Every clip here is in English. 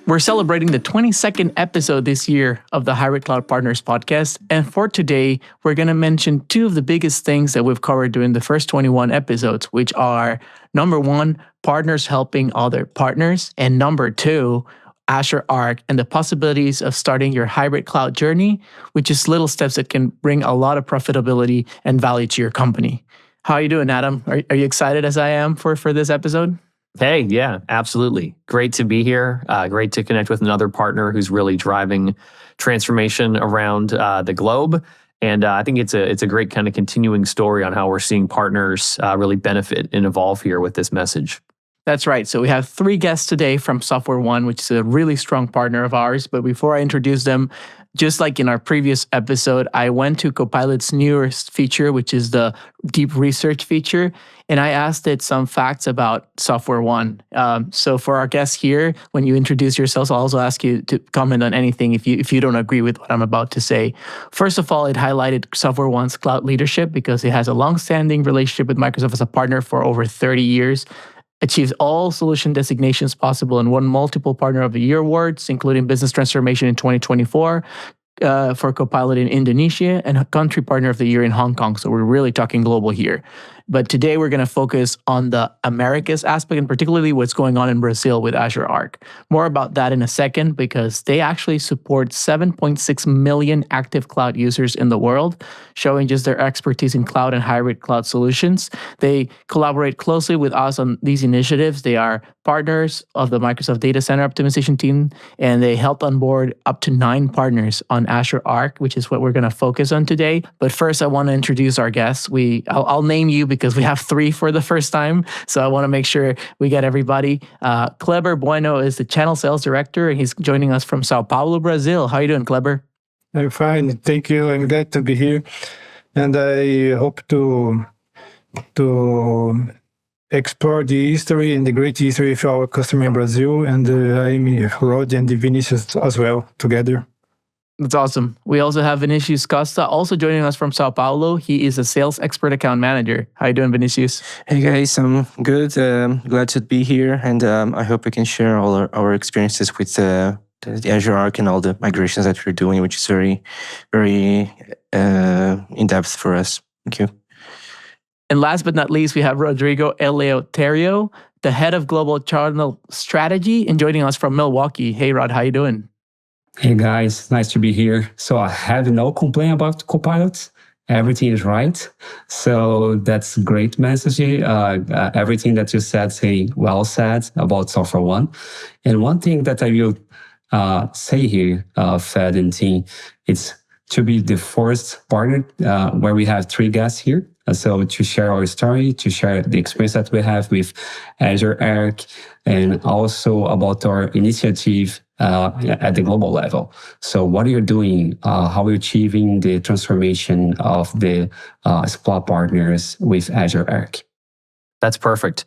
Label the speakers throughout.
Speaker 1: We're celebrating the 22nd episode this year of the Hybrid Cloud Partners podcast. And for today, we're going to mention two of the biggest things that we've covered during the first 21 episodes, which are number one, partners helping other partners, and number two, Azure Arc and the possibilities of starting your hybrid cloud journey, which is little steps that can bring a lot of profitability and value to your company. How are you doing, Adam? Are you excited as I am for this episode?
Speaker 2: Hey, yeah, absolutely. Great to be here. Great to connect with another partner who's really driving transformation around the globe. And I think it's a great kind of continuing story on how we're seeing partners really benefit and evolve here with this message.
Speaker 1: That's right. So we have three guests today from SoftwareOne, which is a really strong partner of ours. But before I introduce them, just like in our previous episode, I went to Copilot's newest feature, which is the deep research feature, and I asked it some facts about SoftwareOne. So for our guests here, when you introduce yourselves, I'll also ask you to comment on anything if you don't agree with what I'm about to say. First of all, it highlighted SoftwareOne's cloud leadership because it has a long-standing relationship with Microsoft as a partner for over 30 years. Achieves all solution designations possible and won multiple Partner of the Year awards, including Business Transformation in 2024 for Copilot in Indonesia and Country Partner of the Year in Hong Kong. So we're really talking global here. But today we're going to focus on the Americas aspect and particularly what's going on in Brazil with Azure Arc. More about that in a second because they actually support 7.6 million active cloud users in the world, showing just their expertise in cloud and hybrid cloud solutions. They collaborate closely with us on these initiatives. They are partners of the Microsoft Data Center Optimization team, and they helped onboard up to 9 partners on Azure Arc, which is what we're going to focus on today. But first, I want to introduce our guests. I'll name you because we have 3 for the first time. So I want to make sure we get everybody. Kleber Bueno is the Channel Sales Director, and he's joining us from Sao Paulo, Brazil. How are you doing, Kleber?
Speaker 3: I'm fine. Thank you. I'm glad to be here. And I hope to explore the history and the great history of our customer in Brazil. And I'm Rod and Vinicius as well together.
Speaker 1: That's awesome. We also have Vinicius Costa also joining us from Sao Paulo. He is a sales expert account manager. How you doing, Vinicius?
Speaker 4: Hey guys, I'm good. Glad to be here, and I hope we can share all our experiences with the Azure Arc and all the migrations that we're doing, which is very, very in depth for us. Thank you.
Speaker 1: And last but not least, we have Rodrigo Eleuterio, the head of global channel strategy, and joining us from Milwaukee. Hey, Rod, how you doing?
Speaker 5: Hey guys, nice to be here. So I have no complaint about Copilot. Everything is right. So that's great message. Everything that you said, well said about SoftwareOne. And one thing that I will say here, Fed and team, it's to be the first partner where we have 3 guests here. So to share our story, to share the experience that we have with Azure Arc, and also about our initiative at the global level. So what are you doing? How are you achieving the transformation of the SPLA partners with Azure Arc?
Speaker 2: That's perfect.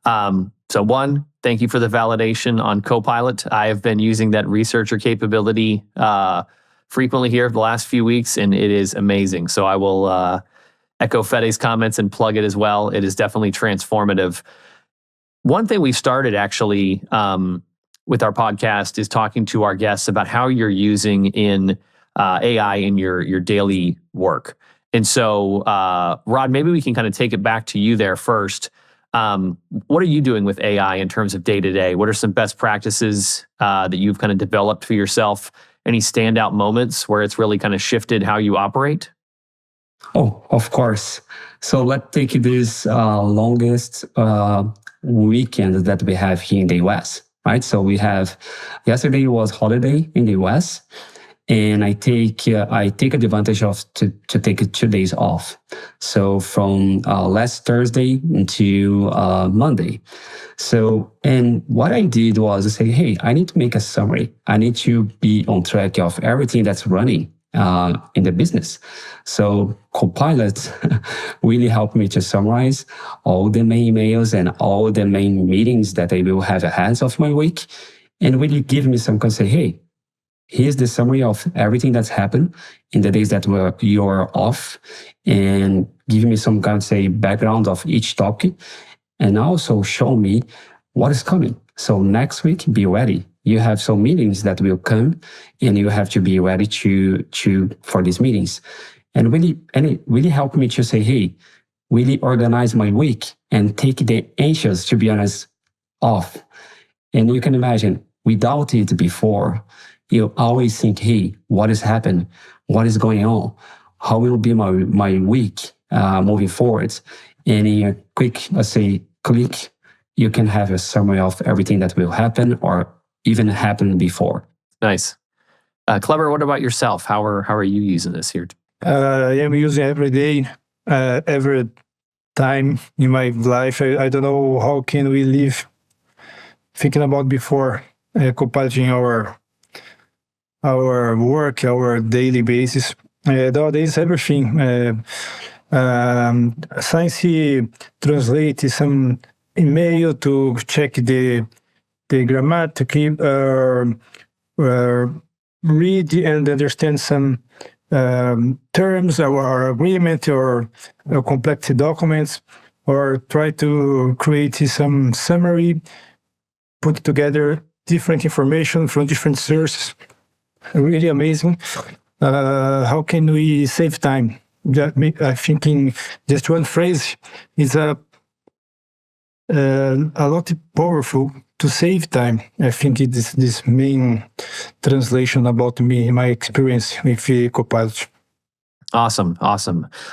Speaker 2: So one, thank you for the validation on Copilot. I have been using that researcher capability frequently here the last few weeks, and it is amazing. So I will echo Fede's comments and plug it as well. It is definitely transformative. One thing we started actually with our podcast is talking to our guests about how you're using in AI in your daily work. And so, Rod, maybe we can kind of take it back to you there first. What are you doing with AI in terms of day-to-day? What are some best practices that you've kind of developed for yourself? Any standout moments where it's really kind of shifted how you operate?
Speaker 5: Oh, of course. So let's take this longest weekend that we have here in the US, right? So we have, yesterday was holiday in the US, and I take advantage of to take 2 days off. So from last Thursday into Monday. So, and what I did was say, hey, I need to make a summary. I need to be on track of everything that's running in the business. So Copilot really helped me to summarize all the main emails and all the main meetings that I will have ahead of my week, and really give me some kind of say, hey, here's the summary of everything that's happened in the days that you're off, and give me some kind of say background of each topic, and also show me what is coming. So next week, be ready. you have some meetings that will come, and you have to be ready for these meetings. And it really helped me to say, hey, really organize my week and take the anxious, to be honest, off. And you can imagine, without it before, you always think, hey, what has happened? What is going on? How will be my week moving forward? And in a quick, let's say, click, you can have a summary of everything that will happen or even happened before.
Speaker 2: Nice. Kleber, what about yourself? How are you using this here?
Speaker 3: I am using every day, every time in my life. I don't know how can we live thinking about before compiling our work, our daily basis. Nowadays, everything. Since he translates some email to check the grammatical, read and understand some terms or agreement or complex documents, or try to create some summary, put together different information from different sources. Really amazing. How can we save time? I think in just one phrase is a lot powerful to save time. I think it is this main translation about me, my experience with Copilot.
Speaker 2: Awesome.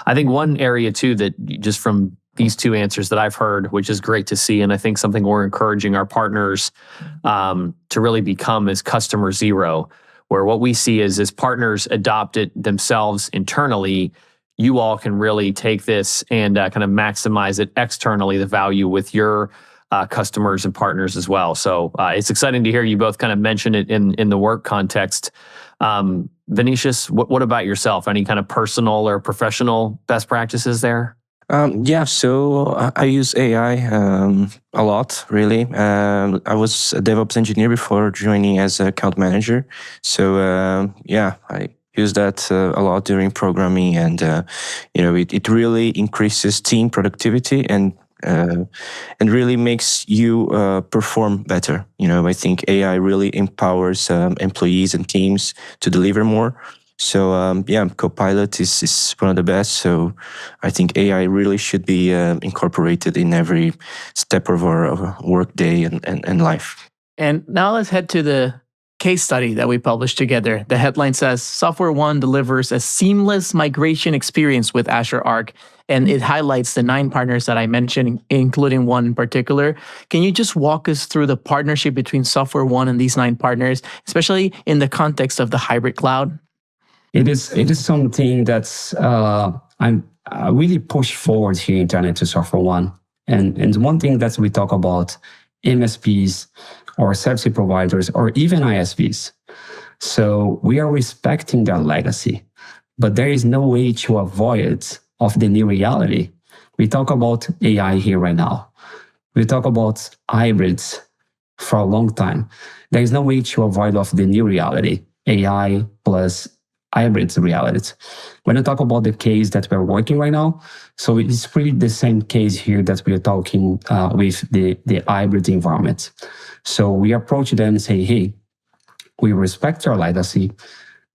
Speaker 2: I think one area too that just from these two answers that I've heard, which is great to see, and I think something we're encouraging our partners to really become is customer zero, where what we see is as partners adopt it themselves internally, you all can really take this and kind of maximize it externally, the value with your customers and partners as well. So it's exciting to hear you both kind of mention it in the work context. Vinicius, what about yourself? Any kind of personal or professional best practices there?
Speaker 4: So I use AI a lot, really. I was a DevOps engineer before joining as an account manager. So I use that a lot during programming, and it really increases team productivity and really makes you perform better. I think AI really empowers employees and teams to deliver more. So Copilot is one of the best. So I think AI really should be incorporated in every step of our work day and life.
Speaker 1: And now let's head to the case study that we published together. The headline says, SoftwareOne delivers a seamless migration experience with Azure Arc. And it highlights the 9 partners that I mentioned, including one in particular. Can you just walk us through the partnership between SoftwareOne and these 9 partners, especially in the context of the hybrid cloud?
Speaker 5: It is something that's I'm really push forward here internally to SoftwareOne. And one thing that we talk about MSPs or service providers or even ISVs. So we are respecting their legacy, but there is no way to avoid of the new reality. We talk about AI here right now. We talk about hybrids for a long time. There is no way to avoid of the new reality, AI plus hybrids reality. When I talk about the case that we're working right now, so it's pretty the same case here that we're talking with the hybrid environment. So we approach them and say, hey, we respect your legacy,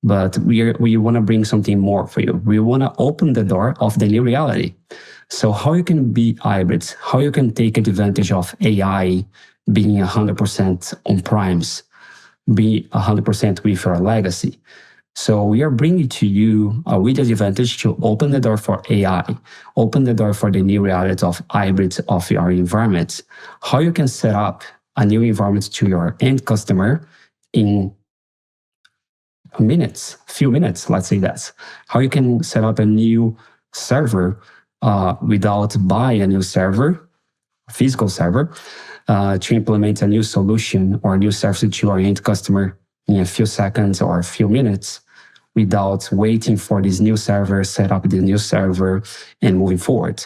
Speaker 5: but we want to bring something more for you. We want to open the door of the new reality. So how you can be hybrids, how you can take advantage of AI being 100% on primes, be 100% with your legacy. So we are bringing to you with the advantage to open the door for AI, open the door for the new reality of hybrids of your environment. How you can set up a new environment to your end customer in minutes, few minutes, let's say that. How you can set up a new server without buying a new server, physical server, to implement a new solution or a new service to your end customer in a few seconds or a few minutes without waiting for this new server, set up the new server and moving forward.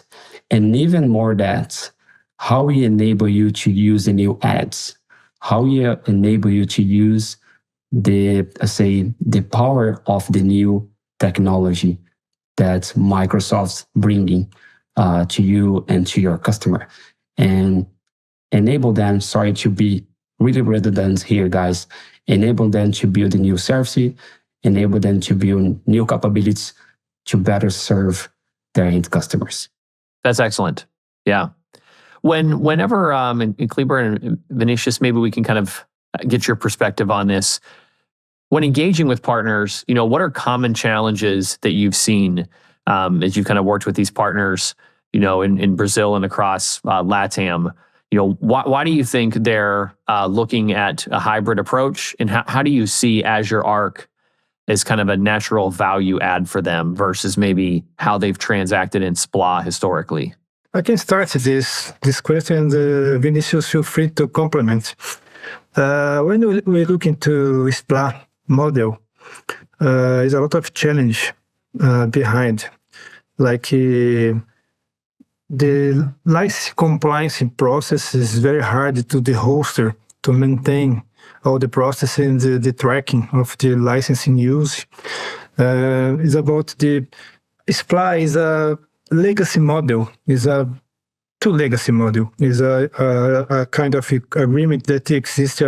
Speaker 5: And even more that, how we enable you to use the new ads, how we enable you to use the power of the new technology that Microsoft's bringing to you and to your customer, and enable them, to be really redundant here, guys. Enable them to build a new service, enable them to build new capabilities to better serve their end customers.
Speaker 2: That's excellent. Yeah. Whenever, and Kleber and Vinicius, maybe we can kind of get your perspective on this. When engaging with partners, what are common challenges that you've seen as you've kind of worked with these partners, in Brazil and across LATAM? Why do you think they're looking at a hybrid approach, and how do you see Azure Arc as kind of a natural value add for them versus maybe how they've transacted in SPLA historically?
Speaker 3: I can start this question, and Vinicius, feel free to complement. When we look into SPLA model, there's a lot of challenge behind, like the license compliance process is very hard to the hoster to maintain all the process and the tracking of the licensing use. It's about the SPLA is a legacy model, is a two legacy model, is a kind of agreement that exists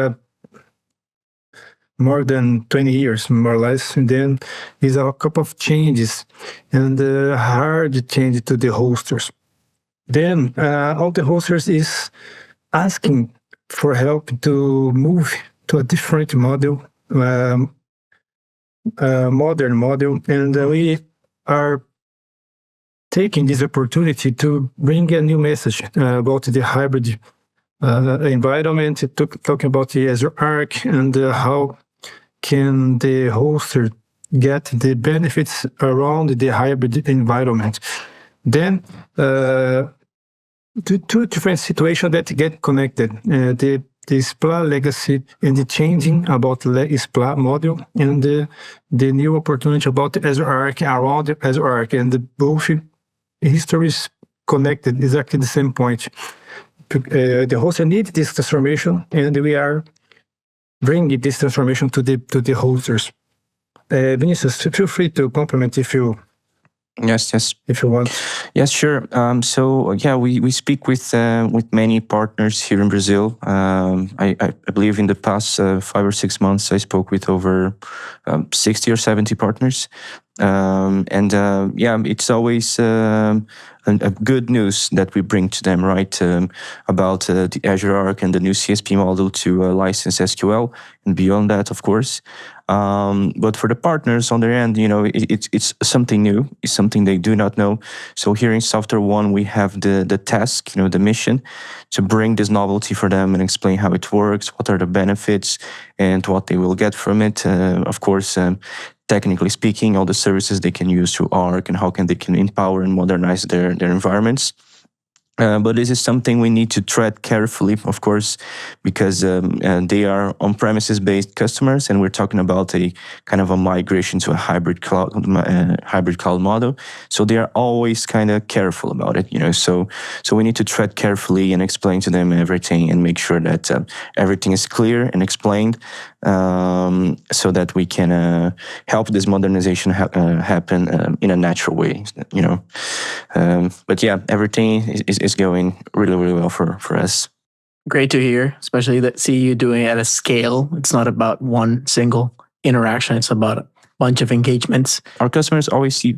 Speaker 3: more than 20 years, more or less, and then is a couple of changes and hard change to the hosters. Then all the hosters is asking for help to move to a different model, modern model, and we are taking this opportunity to bring a new message about the hybrid environment, talking about the Azure Arc and how can the hoster get the benefits around the hybrid environment. Then two different situations that get connected. The SPLA legacy and the changing about the SPLA model, and the new opportunity about the Azure Arc around the Azure Arc, and the both histories connected exactly the same point. The hoster needs this transformation, and we are bringing this transformation to the hosters. Vinicius, feel free to complement if you want.
Speaker 4: Yes, sure. So yeah, we speak with many partners here in Brazil. I believe in the past 5 or 6 months, I spoke with over 60 or 70 partners. Yeah, it's always a good news that we bring to them, right? About the Azure Arc and the new CSP model to license SQL and beyond that, of course. But for the partners on their end, it's something new. It's something they do not know. So here in SoftwareOne, we have the task, the mission to bring this novelty for them and explain how it works, what are the benefits, and what they will get from it. Of course, technically speaking, all the services they can use through Arc and how they can empower and modernize their environments. But this is something we need to tread carefully, of course, because they are on-premises based customers, and we're talking about a kind of a migration to a hybrid cloud model. So they are always kind of careful about it, So we need to tread carefully and explain to them everything and make sure that everything is clear and explained, so that we can help this modernization happen in a natural way, But yeah, everything is going really, really well for us.
Speaker 1: Great to hear, especially that see you doing it at a scale. It's not about one single interaction. It's about a bunch of engagements.
Speaker 4: Our customers always see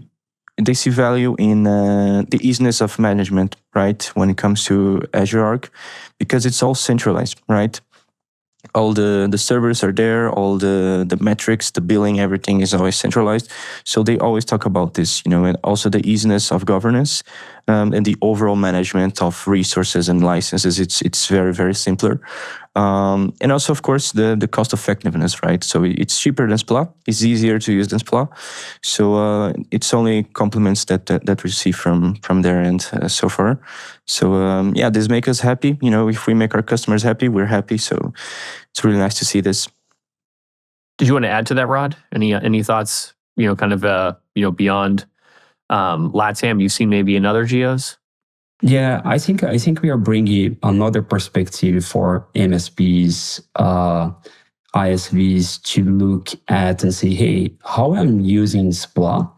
Speaker 4: value in the easiness of management, right? When it comes to Azure Arc, because it's all centralized, right? All the servers are there, all the metrics, the billing, everything is always centralized. So they always talk about this, and also the easiness of governance and the overall management of resources and licenses. It's very, very simpler. And also, of course, the cost effectiveness, right? So it's cheaper than SPLA. It's easier to use than SPLA. So it's only compliments that we see from their end so far. So yeah, this makes us happy. If we make our customers happy, we're happy. So it's really nice to see this.
Speaker 2: Did you want to add to that, Rod? Any thoughts? Kind of beyond LATAM, you've seen maybe in other geos?
Speaker 5: Yeah, I think we are bringing another perspective for MSPs, ISVs to look at and say, hey, how I'm using SPLA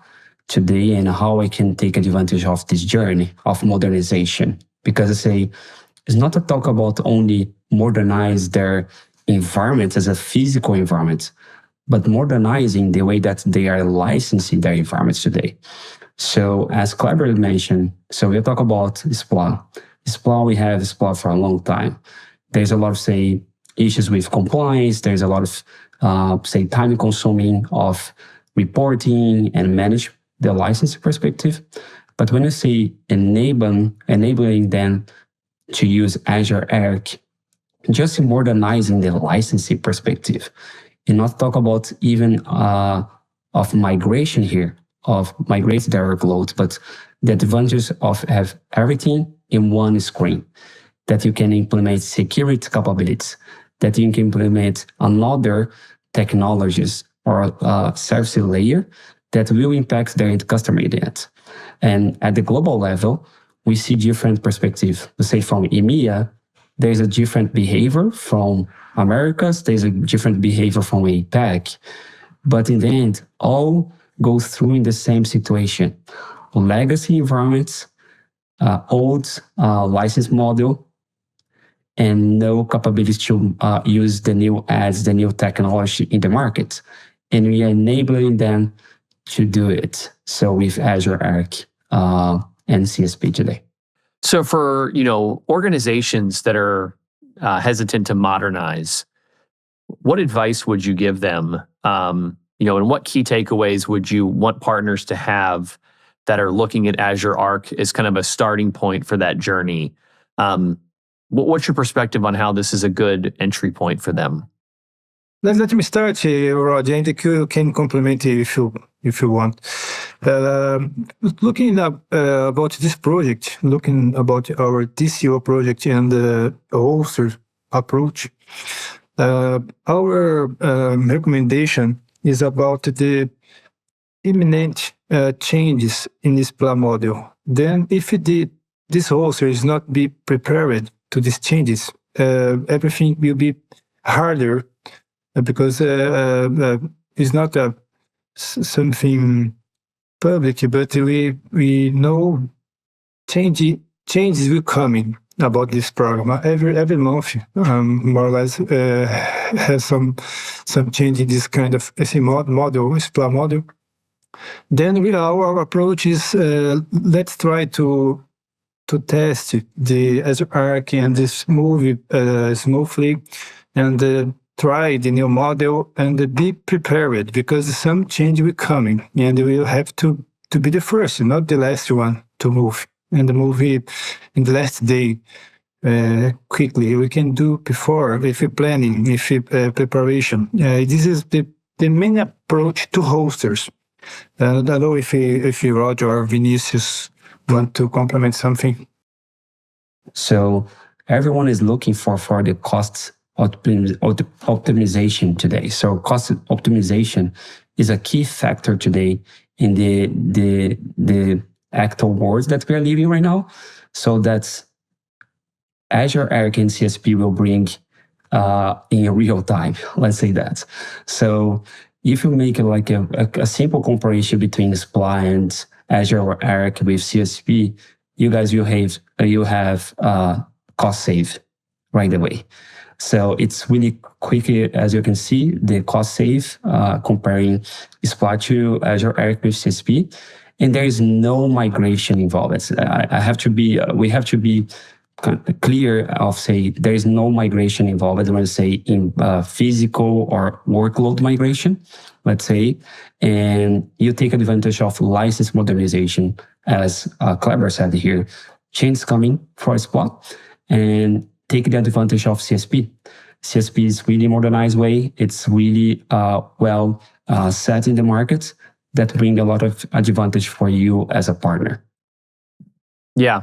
Speaker 5: today and how I can take advantage of this journey of modernization. Because I say, it's not a talk about only modernize their environment as a physical environment, but modernizing the way that they are licensing their environments today. So as Kleber mentioned, so we'll talk about SPLA. SPLA, we have SPLA for a long time. There's a lot of, say, issues with compliance. There's a lot of, say, time consuming of reporting and manage the licensing perspective. But when you say enabling them to use Azure Arc, just modernizing the licensing perspective, and not talk about even of migration here, of migrate their workloads, but the advantage of have everything in one screen, that you can implement security capabilities, that you can implement another technologies or service layer that will impact their end customer identity. And at the global level, we see different perspectives. Let's say from EMEA, there's a different behavior from Americas, there's a different behavior from APAC. But in the end, all go through in the same situation. Legacy environments, old license model, and no capabilities to use the new ads, the new technology in the market. And we are enabling them to do it. So with Azure Arc and CSP today.
Speaker 2: So for, organizations that are hesitant to modernize, what advice would you give them? And what key takeaways would you want partners to have that are looking at Azure Arc as kind of a starting point for that journey? What's your perspective on how this is a good entry point for them?
Speaker 3: Let me start, Rod, and you can complement if you want. Looking about this project, looking about our TCO project and the hoster approach, our recommendation is about the imminent changes in this SPLA model. Then, if this hoster is not be prepared to these changes, everything will be harder. Because it's not something public, but we know changes will coming about this program. Every month, more or less, has some change in this kind of SPLA model. Then with our approach is let's try to test the Azure Arc and this movie smoothly, and try the new model and be prepared, because some change will coming, and we will have to be the first, not the last one to move, and move it in the last day quickly. We can do before if we're planning, if preparation. This is the main approach to hosters. I don't know if Roger or Vinicius want to complement something.
Speaker 5: So everyone is looking for the costs optimization today. So cost optimization is a key factor today in the actual world that we are living right now. So that's Azure Arc and CSP will bring in real time. Let's say that. So if you make like a simple comparison between SPLA and Azure Arc with CSP, you guys will have cost save right away. So it's really quick, as you can see, the cost save comparing SPLA to Azure Arc with CSP, and there is no migration involved. We have to be clear of say there is no migration involved when say in physical or workload migration, let's say, and you take advantage of license modernization, as Kleber said here, change coming for SPLA, and take the advantage of CSP. CSP is really modernized way. It's really well set in the market that bring a lot of advantage for you as a partner.
Speaker 2: Yeah.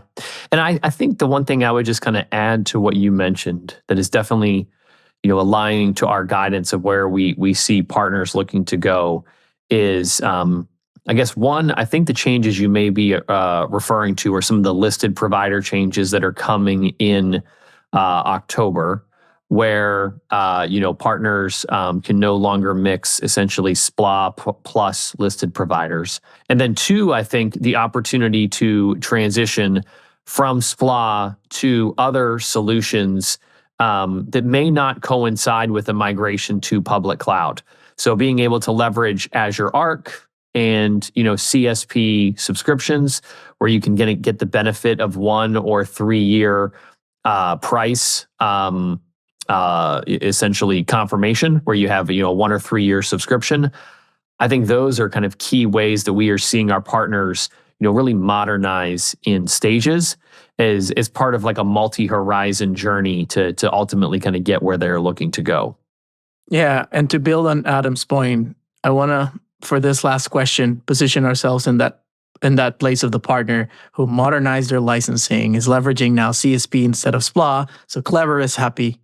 Speaker 2: And I think the one thing I would just kind of add to what you mentioned that is definitely, aligning to our guidance of where we see partners looking to go is, I guess, one, I think the changes you may be referring to are some of the listed provider changes that are coming in October, where partners can no longer mix essentially SPLA plus listed providers. And then two, I think the opportunity to transition from SPLA to other solutions that may not coincide with a migration to public cloud. So being able to leverage Azure Arc and CSP subscriptions, where you can get the benefit of 1 or 3 year price, essentially confirmation, where you have 1 or 3 year subscription. I think those are kind of key ways that we are seeing our partners really modernize in stages as part of like a multi-horizon journey to ultimately kind of get where they're looking to go.
Speaker 1: Yeah, and to build on Adam's point, I want to, for this last question, position ourselves in that place of the partner who modernized their licensing, is leveraging now CSP instead of SPLA. So Clever is happy.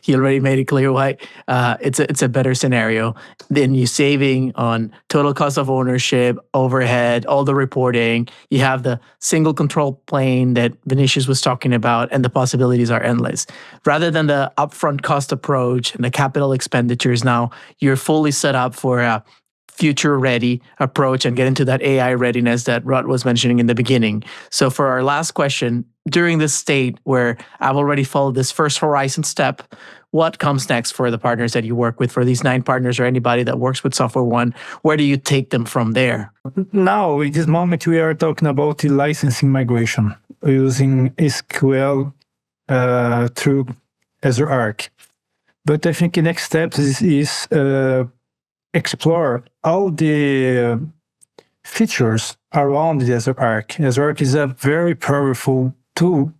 Speaker 1: He already made it clear why. It's a better scenario. Then you're saving on total cost of ownership, overhead, all the reporting. You have the single control plane that Vinicius was talking about, and the possibilities are endless. Rather than the upfront cost approach and the capital expenditures, now you're fully set up for a future-ready approach and get into that AI readiness that Rod was mentioning in the beginning. So for our last question, during this state where I've already followed this first horizon step, what comes next for the partners that you work with, for these 9 partners or anybody that works with SoftwareOne? Where do you take them from there?
Speaker 3: Now, in this moment, we are talking about the licensing migration using SQL through Azure Arc. But I think the next step is explore all the features around the Azure Arc. Azure Arc is a very powerful tool,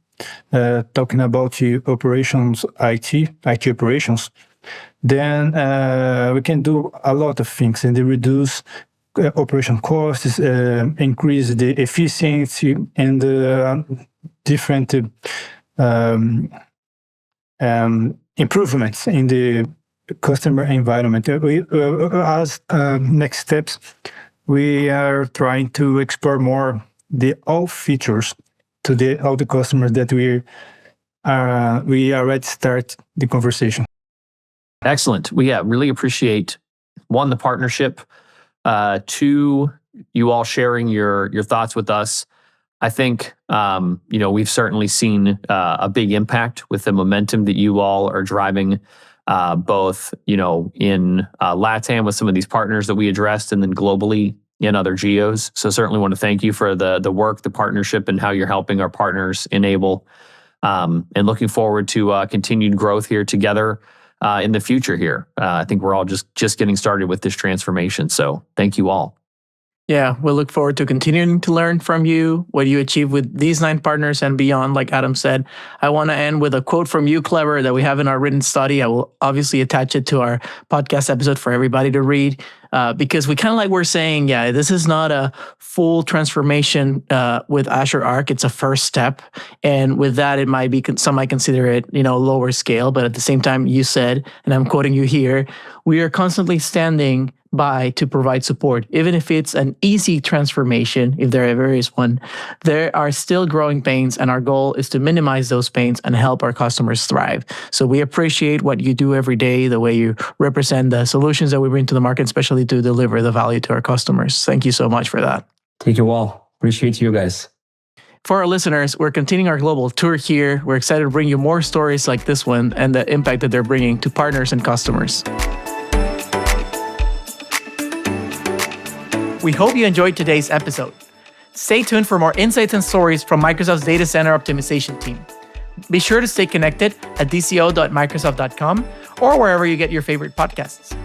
Speaker 3: talking about the operations, IT operations. Then we can do a lot of things, and they reduce operation costs, increase the efficiency, and different improvements in the customer environment. As next steps, we are trying to explore more all features to all the customers that we already start the conversation.
Speaker 2: Excellent. We really appreciate, 1, the partnership, 2, you all sharing your thoughts with us. I think we've certainly seen a big impact with the momentum that you all are driving, both in LATAM with some of these partners that we addressed, and then globally in other geos. So certainly want to thank you for the work, the partnership, and how you're helping our partners enable, and looking forward to continued growth here together in the future here. I think we're all just getting started with this transformation. So thank you all.
Speaker 1: Yeah, we'll look forward to continuing to learn from you, what you achieve with these 9 partners and beyond, like Adam said. I want to end with a quote from you, Clever, that we have in our written study. I will obviously attach it to our podcast episode for everybody to read, because we kind of like we're saying, yeah, this is not a full transformation with Azure Arc. It's a first step. And with that, it might be, some might consider it, lower scale. But at the same time, you said, and I'm quoting you here, we are constantly standing by to provide support. Even if it's an easy transformation, if there ever is one, there are still growing pains, and our goal is to minimize those pains and help our customers thrive. So we appreciate what you do every day, the way you represent the solutions that we bring to the market, especially to deliver the value to our customers. Thank you so much for that.
Speaker 5: Thank you all. Appreciate you guys.
Speaker 1: For our listeners, we're continuing our global tour here. We're excited to bring you more stories like this one and the impact that they're bringing to partners and customers. We hope you enjoyed today's episode. Stay tuned for more insights and stories from Microsoft's data center optimization team. Be sure to stay connected at dco.microsoft.com or wherever you get your favorite podcasts.